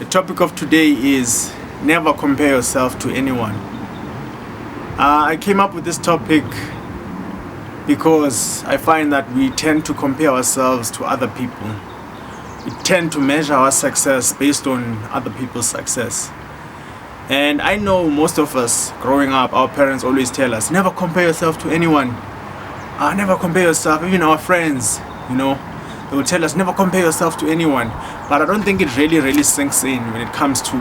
The topic of today is never compare yourself to anyone. I came up with this topic because I find that we tend to compare ourselves to other people. We tend to measure our success based on other people's success. And I know most of us growing up, our parents always tell us, never compare yourself to anyone. Never compare yourself, even our friends, they will tell us never compare yourself to anyone. But I don't think it really sinks in when it comes to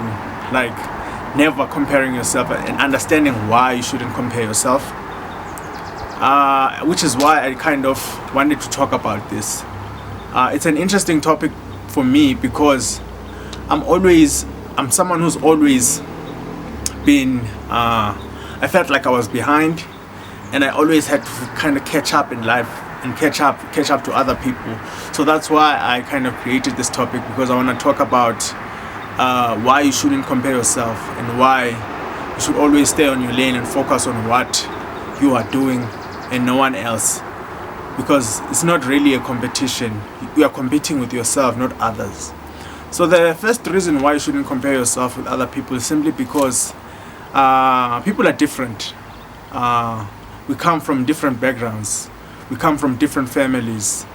never comparing yourself and understanding why you shouldn't compare yourself. Which is why I kind of wanted to talk about this. It's an interesting topic for me because I'm someone who's always been, I felt like I was behind, and I always had to kind of catch up in life and catch up to other people. So that's why I kind of created this topic, because I want to talk about why you shouldn't compare yourself and why you should always stay on your lane and focus on what you are doing and no one else, because it's not really a competition. You are competing with yourself, not others. So the first reason why you shouldn't compare yourself with other people is simply because people are different. We come from different backgrounds. We come from different families.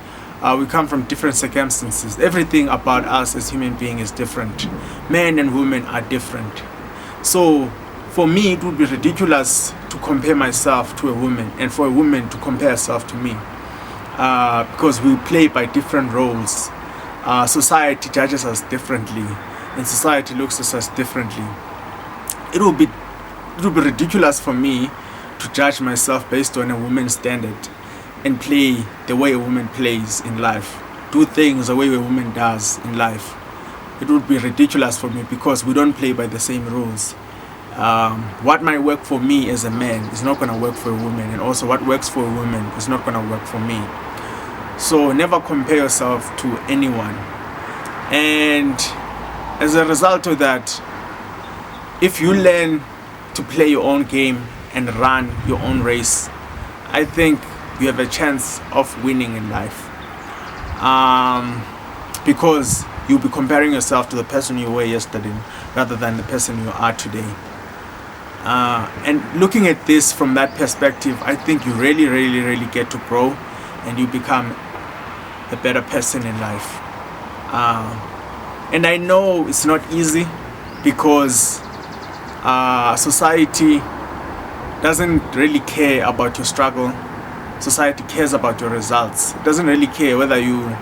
We come from different circumstances. Everything about us as human beings is different. Men and women are different. So for me, it would be ridiculous to compare myself to a woman and for a woman to compare herself to me, because we play by different roles. Society judges us differently, and society looks at us differently. It would be ridiculous for me to judge myself based on a woman's standard and play the way a woman plays in life, do things the way a woman does in life. It would be ridiculous for me because we don't play by the same rules. What might work for me as a man is not going to work for a woman, and also what works for a woman is not going to work for me. So never compare yourself to anyone. And as a result of that, if you learn to play your own game and run your own race, I think you have a chance of winning in life, because you'll be comparing yourself to the person you were yesterday rather than the person you are today. And looking at this from that perspective, I think you really get to grow and you become a better person in life. And I know it's not easy because society doesn't really care about your struggle. Society cares about your results. It doesn't really care whether you're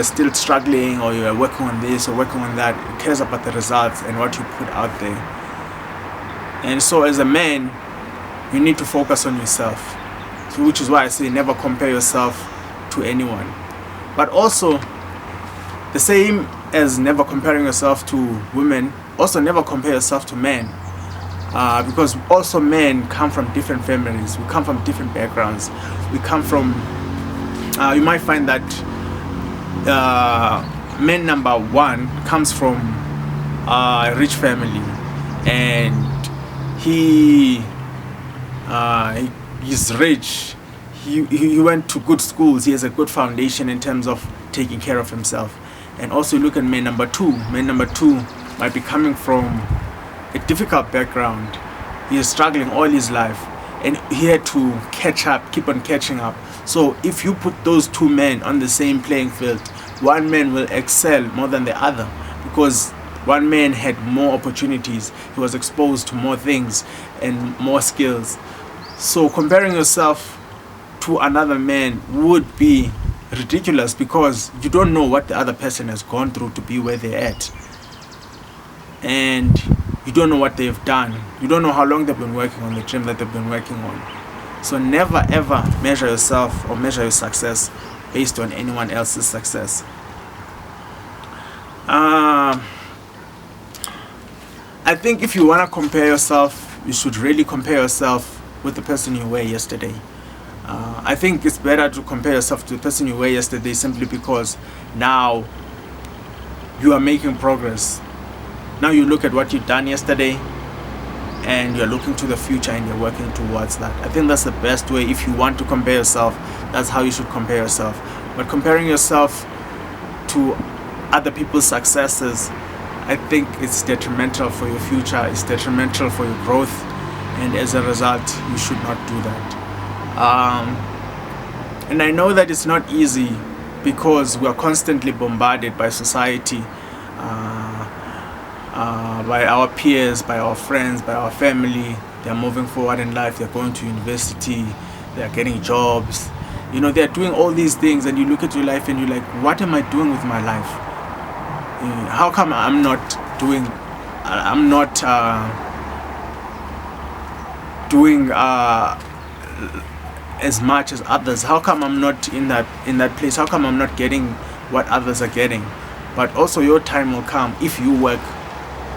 still struggling or you're working on this or working on that. It cares about the results and what you put out there. And so as a man, you need to focus on yourself. So which is why I say never compare yourself to anyone. But also, the same as never comparing yourself to women, also never compare yourself to men. Because also men come from different families, we come from different backgrounds. We come from, you might find that man number one comes from a rich family, and he's rich. He went to good schools. He has a good foundation in terms of taking care of himself. And also look at man number two. Man number two might be coming from a difficult background. He is struggling all his life, and he had to catch up, keep on catching up. So if you put those two men on the same playing field, one man will excel more than the other, because one man had more opportunities. He was exposed to more things and more skills. So comparing yourself to another man would be ridiculous, because you don't know what the other person has gone through to be where they're at. And you don't know what they've done. You don't know how long they've been working on the dream that they've been working on. So never ever measure yourself or measure your success based on anyone else's success. I think if you want to compare yourself, you should really compare yourself with the person you were yesterday. I think it's better to compare yourself to the person you were yesterday, simply because now you are making progress. Now you look at what you've done yesterday and you're looking to the future and you're working towards that. I think that's the best way. If you want to compare yourself, that's how you should compare yourself. But comparing yourself to other people's successes I think it's detrimental for your future, it's detrimental for your growth, and as a result, you should not do that. And I know that it's not easy because we are constantly bombarded by society, by our peers, by our friends, by our family. They're moving forward in life, they're going to university, they're getting jobs, they're doing all these things, and you look at your life and you're like, what am I doing with my life? How come I'm not doing as much as others? How come I'm not in that place? How come I'm not getting what others are getting? But also, your time will come if you work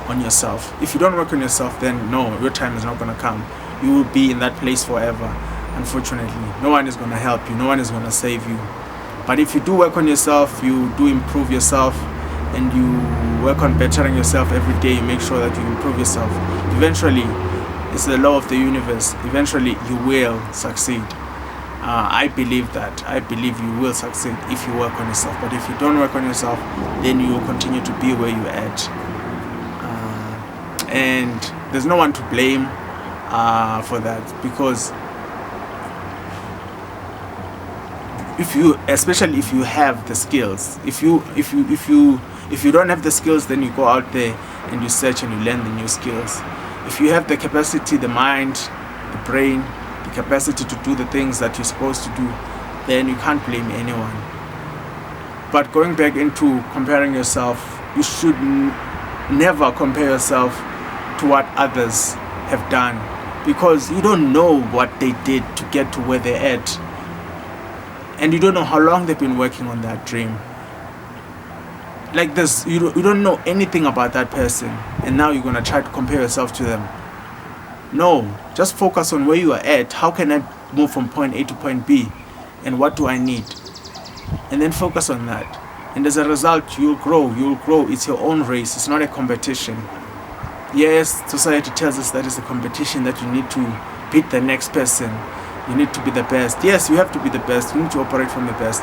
on yourself. If you don't work on yourself, then no, your time is not going to come. You will be in that place forever. Unfortunately, no one is going to help you, no one is going to save you. But if you do work on yourself, you do improve yourself, and you work on bettering yourself every day, you make sure that you improve yourself, eventually, it's the law of the universe, eventually you will succeed. I believe that. I believe you will succeed if you work on yourself. But if you don't work on yourself, then you will continue to be where you're at. And there's no one to blame for that, because especially if you have the skills, if you don't have the skills, then you go out there and you search and you learn the new skills. If you have the capacity, the mind, the brain, the capacity to do the things that you're supposed to do, then you can't blame anyone. But going back into comparing yourself, you should never compare yourself to what others have done, because you don't know what they did to get to where they're at, and you don't know how long they've been working on that dream. Like this, you don't know anything about that person, and now you're gonna try to compare yourself to them. No, just focus on where you are at. How can I move from point A to point B, and what do I need? And then focus on that, and as a result, you'll grow. It's your own race, it's not a competition. Yes, society tells us that it's a competition, that you need to beat the next person, you need to be the best. Yes, you have to be the best, you need to operate from the best,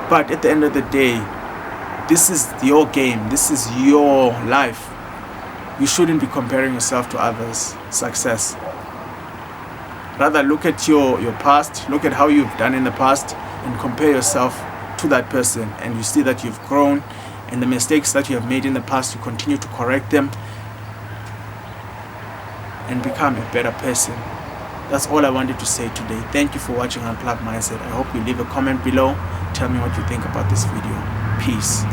but at the end of the day, this is your game, this is your life. You shouldn't be comparing yourself to others' success. Rather, look at your past, look at how you've done in the past, and compare yourself to that person, and you see that you've grown, and the mistakes that you have made in the past, you continue to correct them and become a better person. That's all I wanted to say today. Thank you for watching Unplugged Mindset. I hope you leave a comment below. Tell me what you think about this video. Peace.